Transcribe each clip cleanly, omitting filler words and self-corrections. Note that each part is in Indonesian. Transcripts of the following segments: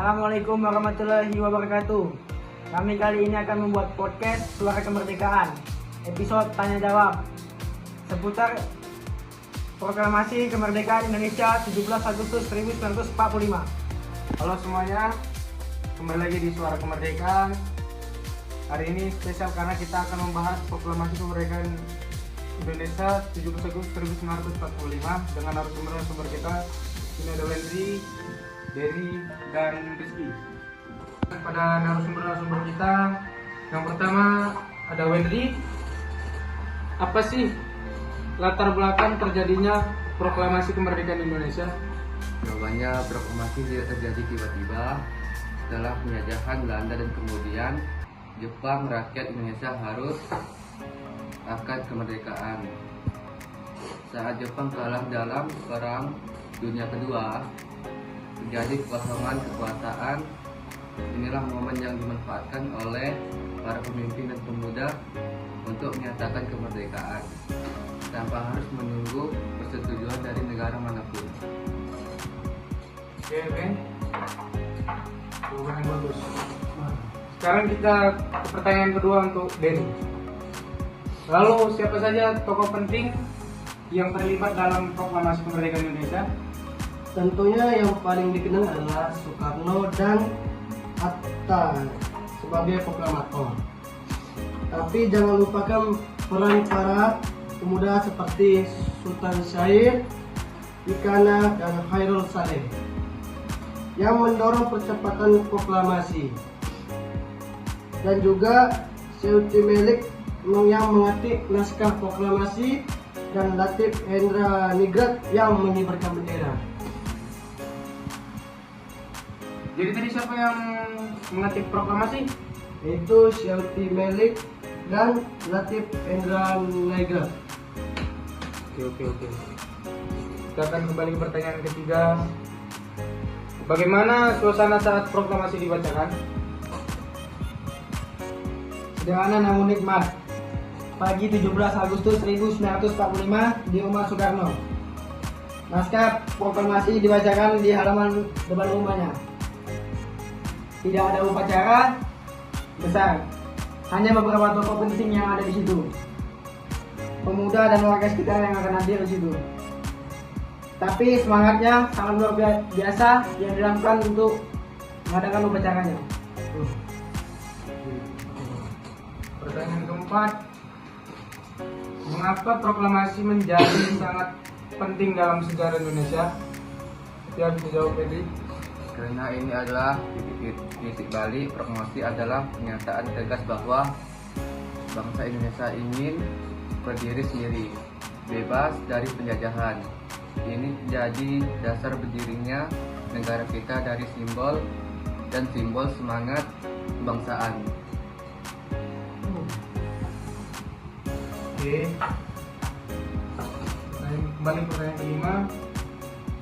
Assalamualaikum warahmatullahi wabarakatuh. Kami kali ini akan membuat podcast Suara Kemerdekaan, episode tanya jawab seputar Proklamasi Kemerdekaan Indonesia 17 Agustus 1945. Halo semuanya, kembali lagi di Suara Kemerdekaan. Hari ini spesial karena kita akan membahas Proklamasi Kemerdekaan Indonesia 17 Agustus 1945 dengan narasumber kita. Ini ada Wendri, Dery, dan Rizky. Pada narasumber kita, yang pertama ada Wendri. Apa sih latar belakang terjadinya Proklamasi Kemerdekaan Indonesia? Jawabannya, proklamasi tidak terjadi tiba-tiba. Setelah penjajahan Belanda dan kemudian Jepang, rakyat Indonesia harus akan kemerdekaan. Saat Jepang kalah dalam Perang Dunia Kedua, terjadi kekosongan kekuasaan. Inilah momen yang dimanfaatkan oleh para pemimpin dan pemuda untuk menyatakan kemerdekaan tanpa harus menunggu persetujuan dari negara manapun. Oke, jawaban yang bagus. Sekarang kita ke pertanyaan kedua untuk Dery. Lalu siapa saja tokoh penting yang terlibat dalam Proklamasi Kemerdekaan Indonesia? Tentunya yang paling dikenal adalah Soekarno dan Hatta sebagai proklamator. Tapi jangan lupakan peran para pemuda seperti Sultan Syahrir, Ikana, dan Khairul Saleh yang mendorong percepatan proklamasi. Dan juga Syauti Melik yang mengetik naskah proklamasi dan Latif Hendra Ningrat yang mengibarkan bendera. Jadi tadi siapa yang mengetik proklamasi? Itu Syauti Melik dan Latif Hendra Ningrat. Oke. Kita akan kembali ke pertanyaan ketiga. Bagaimana suasana saat proklamasi dibacakan? Sederhana namun nikmat. Pagi 17 Agustus 1945 di rumah Soekarno. Naskah proklamasi dibacakan di halaman depan rumahnya. Tidak ada upacara besar, hanya beberapa tokoh penting yang ada di situ. Pemuda dan warga sekitar yang akan hadir di situ. Tapi semangatnya sangat luar biasa yang dilakukan untuk mengadakan upacaranya. Pertanyaan keempat, mengapa proklamasi menjadi sangat penting dalam sejarah Indonesia? Ya, bisa jawab, Pedri. Karena ini adalah titik balik. Proklamasi adalah pernyataan tegas bahwa bangsa Indonesia ingin berdiri sendiri, bebas dari penjajahan. Ini jadi dasar berdirinya negara kita dari simbol semangat kebangsaan. Oke. Kembali ke pertanyaan kelima.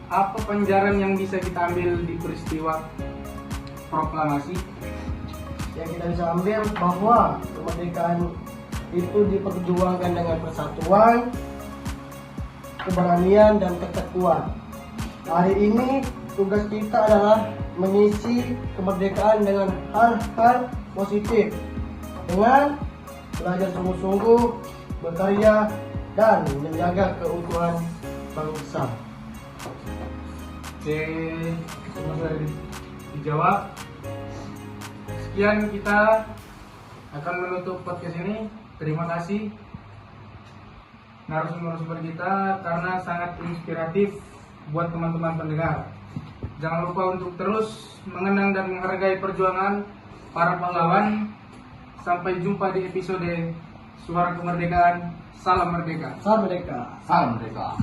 Apa pelajaran yang bisa kita ambil di peristiwa proklamasi? Yang kita bisa ambil bahwa kemerdekaan itu diperjuangkan dengan persatuan, keberanian, dan tekad kuat. Hari ini tugas kita adalah mengisi kemerdekaan dengan hal-hal positif, dengan belajar sungguh-sungguh, berkarya, dan menjaga keutuhan bangsa. Oke, semua sudah dijawab. Sekian, kita akan menutup podcast ini. Terima kasih narasumber kita karena sangat inspiratif buat teman-teman pendengar. Jangan lupa untuk terus mengenang dan menghargai perjuangan para pahlawan. Sampai jumpa di episode Suara Kemerdekaan. Salam Merdeka. Salam merdeka. Salam merdeka.